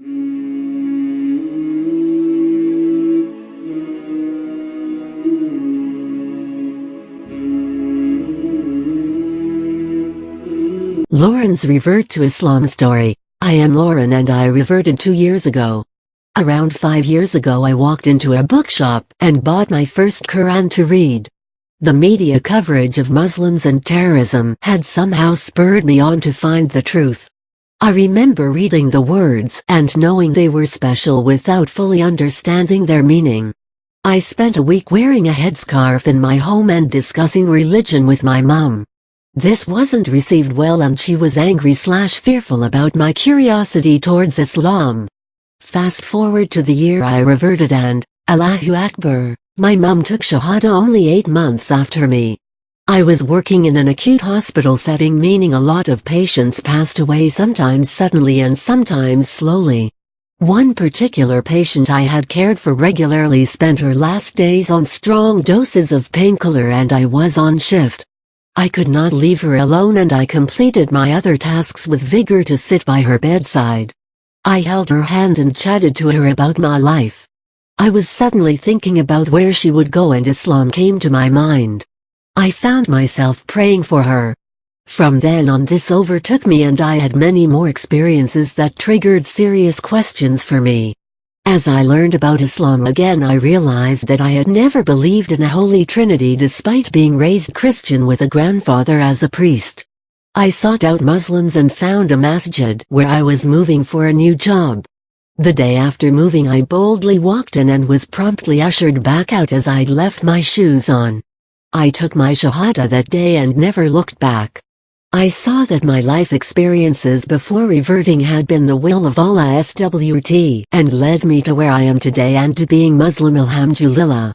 Lauren's Revert to Islam story. I am Lauren and I reverted 2 years ago. Around 5 years ago I walked into a bookshop and bought my first Quran to read. The media coverage of Muslims and terrorism had somehow spurred me on to find the truth. I remember reading the words and knowing they were special without fully understanding their meaning. I spent a week wearing a headscarf in my home and discussing religion with my mom. This wasn't received well and she was angry/fearful about my curiosity towards Islam. Fast forward to the year I reverted and, Allahu Akbar, my mum took Shahada only 8 months after me. I was working in an acute hospital setting, meaning a lot of patients passed away, sometimes suddenly and sometimes slowly. One particular patient I had cared for regularly spent her last days on strong doses of painkiller and I was on shift. I could not leave her alone and I completed my other tasks with vigor to sit by her bedside. I held her hand and chatted to her about my life. I was suddenly thinking about where she would go and Islam came to my mind. I found myself praying for her. From then on this overtook me and I had many more experiences that triggered serious questions for me. As I learned about Islam again, I realized that I had never believed in a Holy Trinity despite being raised Christian with a grandfather as a priest. I sought out Muslims and found a masjid where I was moving for a new job. The day after moving I boldly walked in and was promptly ushered back out as I'd left my shoes on. I took my Shahada that day and never looked back. I saw that my life experiences before reverting had been the will of Allah SWT and led me to where I am today and to being Muslim, alhamdulillah.